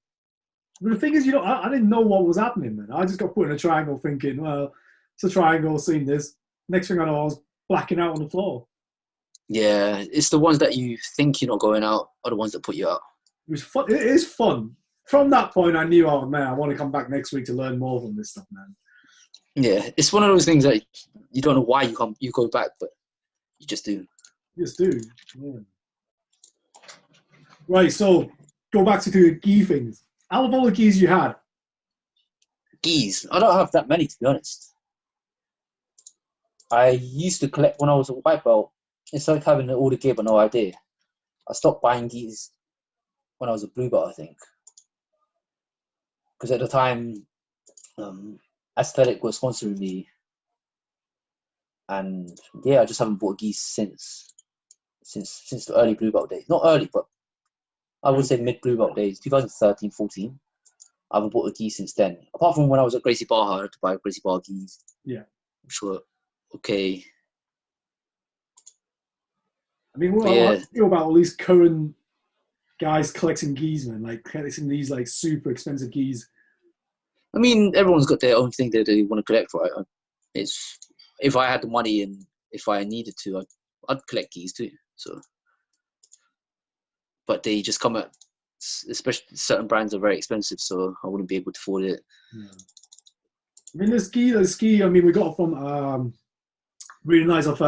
But the thing is, I didn't know what was happening, man. I just got put in a triangle thinking, well, it's a triangle, seen this. Next thing I know, I was blacking out on the floor. Yeah, it's the ones that you think you're not going out are the ones that put you out. It was fun. It is fun. From that point, I knew, oh man, I want to come back next week to learn more from this stuff, man. Yeah, it's one of those things that you don't know why you go back, but you just do. You just do. Yeah. Right, so go back to the gi things. Out of all the gis you had, gis, I don't have that many, to be honest. I used to collect when I was a white belt. It's like having all the gear but no idea. I stopped buying gis when I was a blue belt, I think, because at the time, Aesthetic was sponsoring me, and yeah, I just haven't bought gis since the early blue belt days. Not early, but I would say mid blue belt days, 2013, 14. I haven't bought a gi since then. Apart from when I was at Gracie Barra, I had to buy Gracie Barra gis. Yeah. Which were okay. I mean, what do you feel about all these current guys collecting gis, man? Like collecting these like super expensive gis. I mean, everyone's got their own thing that they want to collect, right? It's if I had the money and if I needed to, I'd collect gis too. So, but they just come at, especially certain brands are very expensive, so I wouldn't be able to afford it. Yeah. I mean, this ski. I mean, we got it from really nice of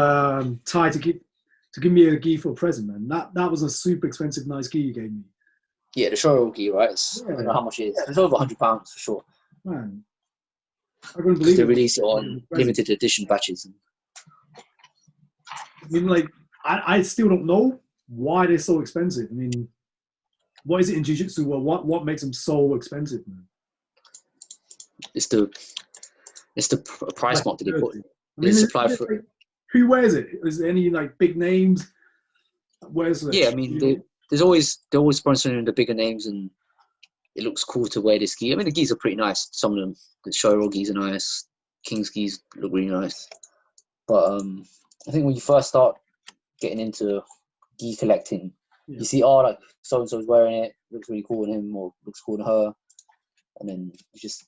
Ty to give me a gi for a present, man. That was a super expensive, nice gi you gave me. Yeah, the Shoro gi, right? I don't know how much it is. It's over £100 for sure. Man, I couldn't believe they release it on limited edition batches. I mean, like, I still don't know why they're so expensive. I mean, what is it in jiu-jitsu? Well, what makes them so expensive, man? it's the price mark that they put. I mean, supply for. Like, who wears it? Is there any like big names? Where's it? Yeah, I mean, they're always sponsoring the bigger names, and it looks cool to wear this gi. I mean, the gis are pretty nice. Some of them, the Shoyo gis are nice. King's gis look really nice. But I think when you first start getting into gi collecting, you see, oh, like so and so's wearing it, looks really cool on him, or looks cool on her, and then you just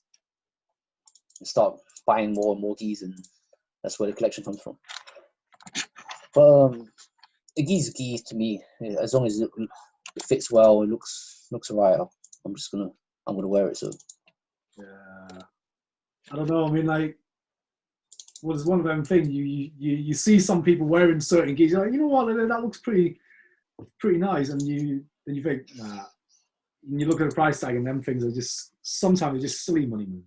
start buying more and more gis, and that's where the collection comes from. But a gi's a gi to me. As long as it fits well, it looks alright. I'm gonna wear it. So yeah, I don't know. I mean, like, was one of them things you see some people wearing certain gis. You're like, you know what, that looks pretty nice, and you think, nah. And you look at the price tag, and them things are just sometimes they're just silly money, man.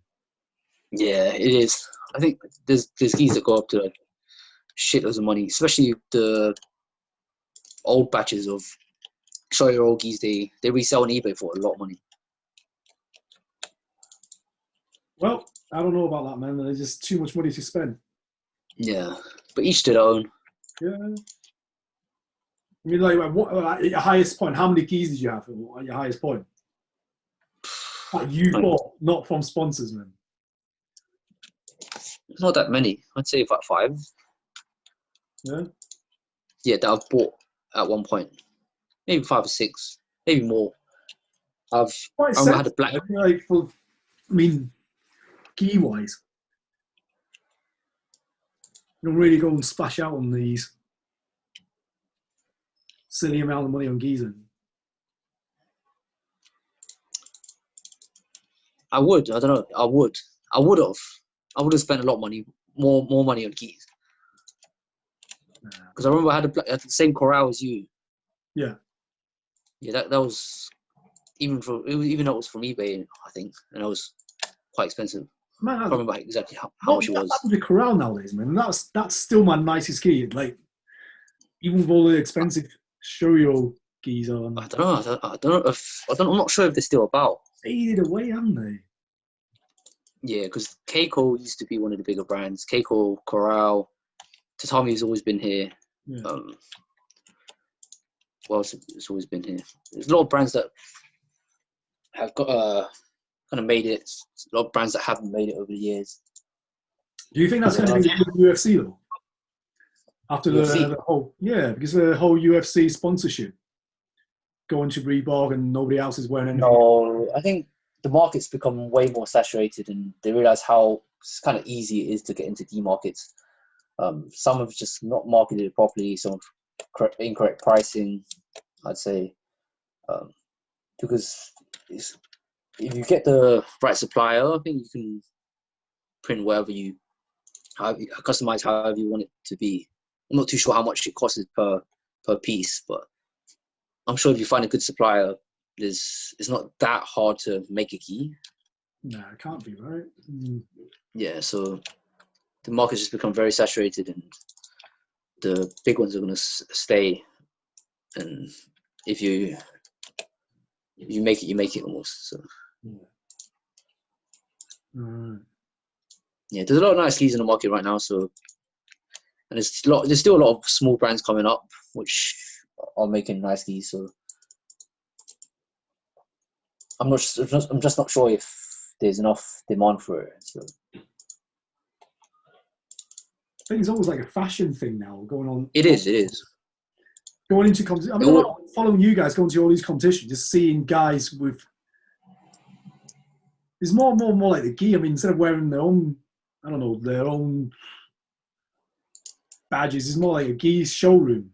Yeah, it is. I think there's gis that go up to like shitloads of money, especially the old batches of Shoyo gis. They resell on eBay for a lot of money. Well, I don't know about that, man. There's just too much money to spend. Yeah, but each to their own. Yeah. I mean, like, what at your highest point? How many gis did you have at your highest point? That you bought, not from sponsors, man. Not that many. I'd say about 5. Yeah. Yeah, that I've bought at one point. Maybe 5 or 6, maybe more. I had a black. Like, I mean, gi wise, you don't really go and splash out on these silly amount of money on gis. I would. I don't know. I would have spent a lot of money, more money on gis. Because I remember I had the same corral as you. Yeah. Yeah, that was even though it was from eBay, I think, and it was quite expensive. Man, I can't remember exactly how much it was. That was the corral nowadays, man. That's still my nicest gi. Like, even with all the expensive Shoyo gis on. I don't know. I'm not sure if they're still about. Faded away, haven't they? Yeah, because Keiko used to be one of the bigger brands. Keiko, Corral, Tatami has always been here. Yeah. What else has always been here? There's a lot of brands that have got kind of made it. A lot of brands that haven't made it over the years. Do you think that's going to be the UFC though? After the whole, because the whole UFC sponsorship going to Reebok and nobody else is wearing anything. No, I think the market's become way more saturated, and they realize how kind of easy it is to get into gi markets. Some have just not marketed it properly, some incorrect pricing, I'd say, because if you get the right supplier, I think you can print customize however you want it to be. I'm not too sure how much it costs per piece, but I'm sure if you find a good supplier, it's not that hard to make a gi. No, it can't be, right? Yeah, so the market's just become very saturated, and the big ones are going to stay. And if you make it, you make it almost. So yeah, there's a lot of nice gis in the market right now. So, and there's still a lot of small brands coming up which are making nice gis. So I'm just not sure if there's enough demand for it. So I think it's almost like a fashion thing now going on. It is. Going into competition. I mean, following you guys going to all these competitions, just seeing guys with. It's more like the gi. I mean, instead of wearing their own, I don't know, their own badges, it's more like a gi showroom.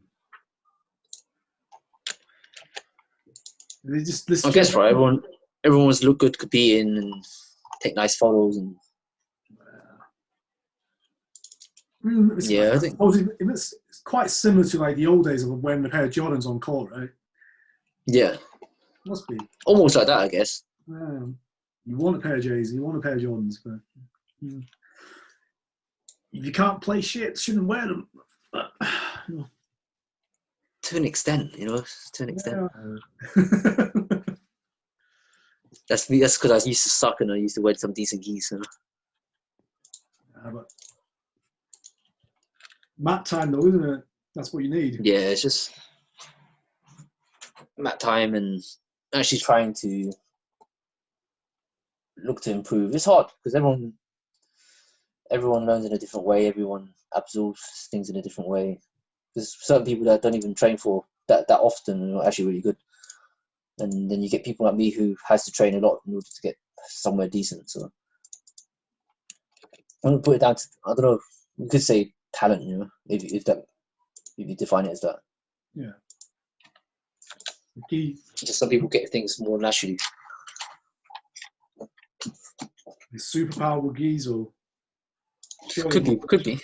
They just. I guess right. Everyone wants to look good competing and take nice photos and. I think it's quite similar to like the old days of wearing a pair of Jordans on court, right? Yeah. Must be. Almost like that, I guess. You want a pair of J's, you want a pair of Jordans, but if you can't play shit, shouldn't wear them. But, to an extent, to an extent. That's me. That's because I used to suck and I used to wear some decent geese. So. But mat time, though, isn't it? That's what you need. Yeah, it's just mat time and actually trying to look to improve. It's hard because everyone learns in a different way. Everyone absorbs things in a different way. There's certain people that don't even train for that often and are actually really good. And then you get people like me who has to train a lot in order to get somewhere decent. So I'm gonna put it down to, I don't know, you could say talent, you know, if you define it as that. Yeah. Just some people get things more naturally. The super powerful geese or could be.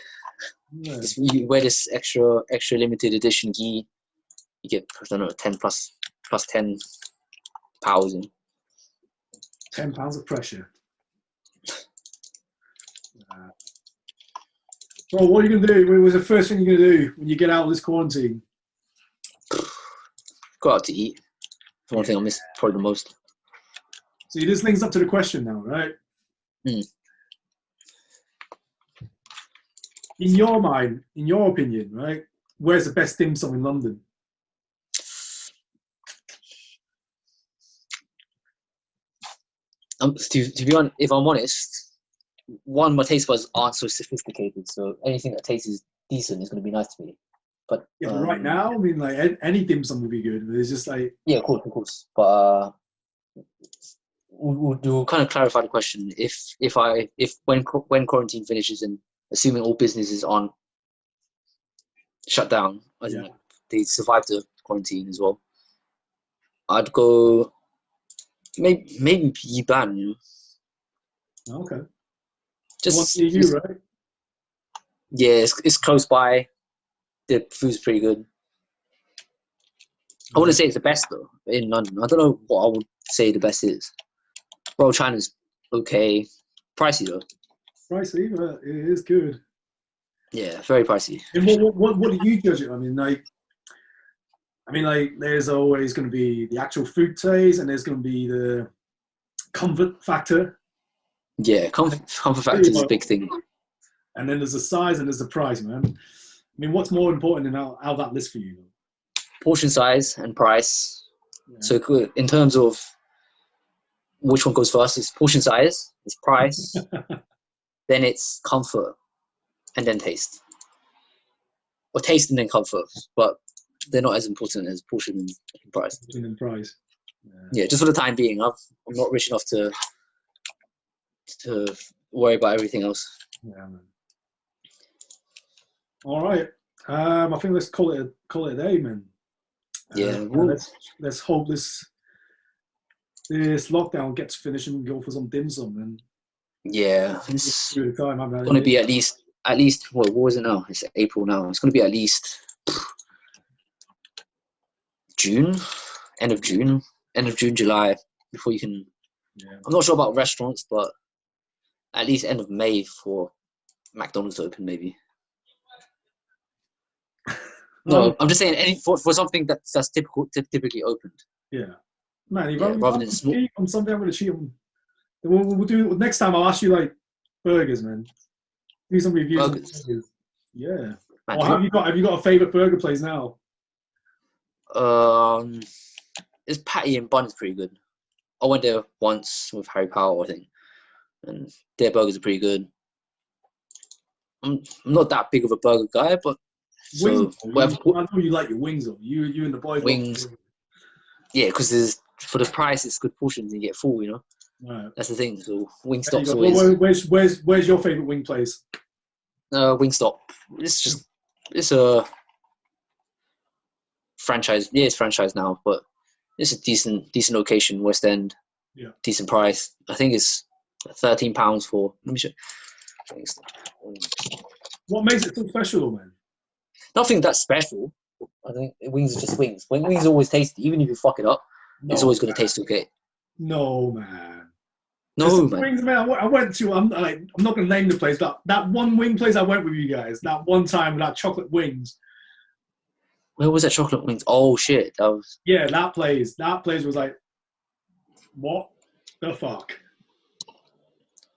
Yeah. You wear this extra limited edition gi, you get, I don't know, 10 plus 10 pounds in. 10 pounds of pressure. Well, what are you going to do? What was the first thing you're going to do when you get out of this quarantine? Go out to eat. That's one thing I miss probably the most. So this links up to the question now, right? Mm. In your mind, in your opinion, right, where's the best dim sum in London? To be honest, if I'm honest, one, my taste buds aren't so sophisticated, so anything that tastes decent is going to be nice to me. But yeah, but right now, I mean, like any dim sum would be good. But it's just like yeah, of course. But we'll kind of clarify the question. If when quarantine finishes and assuming all businesses aren't shut down, as in they survive the quarantine as well, I'd go maybe Yiban, you know. Okay. Just you, right? Yeah, it's close by. The food's pretty good. I wouldn't say it's the best though in London. I don't know what I would say the best is. Royal China's okay, pricey though. Pricey, but it is good. Yeah, very pricey. And what do you judge it? I mean, there's always going to be the actual food taste, and there's going to be the comfort factor. Yeah, comfort factor is a big thing. And then there's the size and there's the price, man. I mean, what's more important in how that list for you? Portion size and price. Yeah. So in terms of which one goes first, it's portion size, it's price, then it's comfort, and then taste. Or taste and then comfort, but they're not as important as portion and price. Portion and price. Yeah, just for the time being. I'm not rich enough to worry about everything else. Yeah, man. All right. I think let's call it a day, man. Yeah. Let's hope this lockdown gets finished and go for some dim sum, man. Yeah, it's going to be at least. What was it now? It's April now. It's going to be at least June, end of June, July before you can. Yeah. I'm not sure about restaurants, but at least end of May for McDonald's to open, maybe. No, I'm just saying for something that's typically opened. Yeah, man. Rather than cheat on something, I'm going to cheat on. We'll do next time. I'll ask you like burgers, man. Do some reviews on burgers. Yeah. Man, or have you got a favorite burger place now? It's patty and bun is pretty good. I went there once with Harry Powell, I think, and their burgers are pretty good. I'm not that big of a burger guy, but wings. I know you like your wings, though. You and the boys. Wings. Yeah, because for the price, it's good portions and you get full. You know. Right. That's the thing. So Wingstop's always. Where's your favorite wing place? Wingstop. It's a franchise. Yeah, it's franchise now, but it's a decent location, West End. Yeah. Decent price. I think it's £13 for. Let me show. What makes it so special, man? Nothing that special. I think wings are just wings. Wings are always tasty, even if you fuck it up. It's always going to taste okay. No, man. No, man. Wings, man. I went to. I'm not going to name the place, but that one wing place I went with you guys. That one time with that chocolate wings. Where was that chocolate wings? Oh shit, that was. Yeah, that place. That place was like, what? the fuck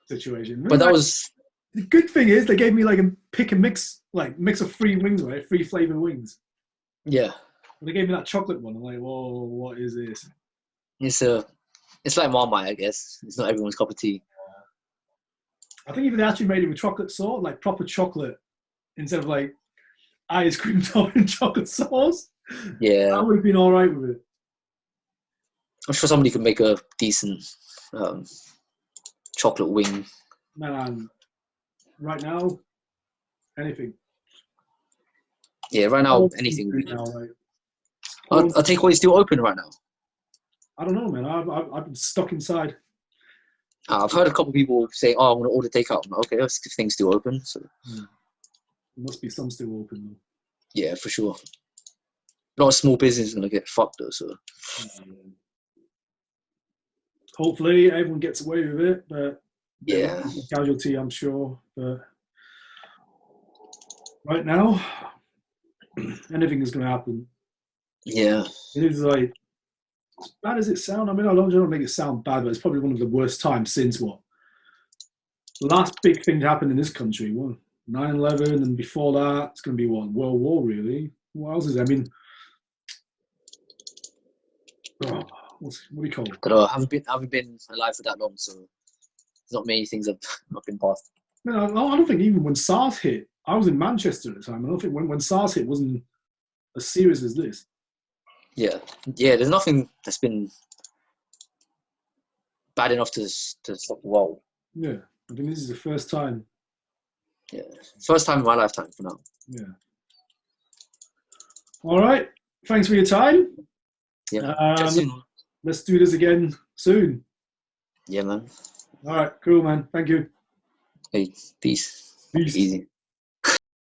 situation. But that was the good thing is they gave me like a pick and mix, like mix of 3 wings, right? 3 flavor wings. yeah. They gave me that chocolate one. I'm like, whoa, what is this? It's like Marmite, I guess. It's not everyone's cup of tea. I think if they actually made it with chocolate sauce, like proper chocolate, instead of like ice cream topped in chocolate sauce, Yeah. I would have been all right with it. I'm sure somebody could make a decent chocolate wing. Man, right now, anything. Yeah, right now, anything. Now, like, I take what is still open right now. I don't know, man. I've been stuck inside. I've heard a couple of people say, "Oh, I'm going to order takeout." I'm like, okay, this thing's still open. So There must be some still open though. yeah, for sure. A lot of small business is going to get fucked though. So hopefully everyone gets away with it, but yeah, casualty, I'm sure. But right now, anything is going to happen. Yeah, it is like, as bad as it sounds. I mean, I don't want to make it sound bad, but it's probably one of the worst times since what? The last big thing that happened in this country, what? 9/11, and before that, it's going to be what? World War, really? What else is there? I mean, what do you call it? I don't know. I haven't been alive for that long, so there's not many things I've been past. No, I don't think even when SARS hit, I was in Manchester at the time. I don't think when SARS hit wasn't as serious as this. Yeah. There's nothing that's been bad enough to stop the world. Yeah, I think this is the first time. Yeah, first time in my lifetime for now. Yeah. All right. Thanks for your time. Yeah. Let's do this again soon. Yeah, man. All right. Cool, man. Thank you. Hey, peace. Peace. Easy.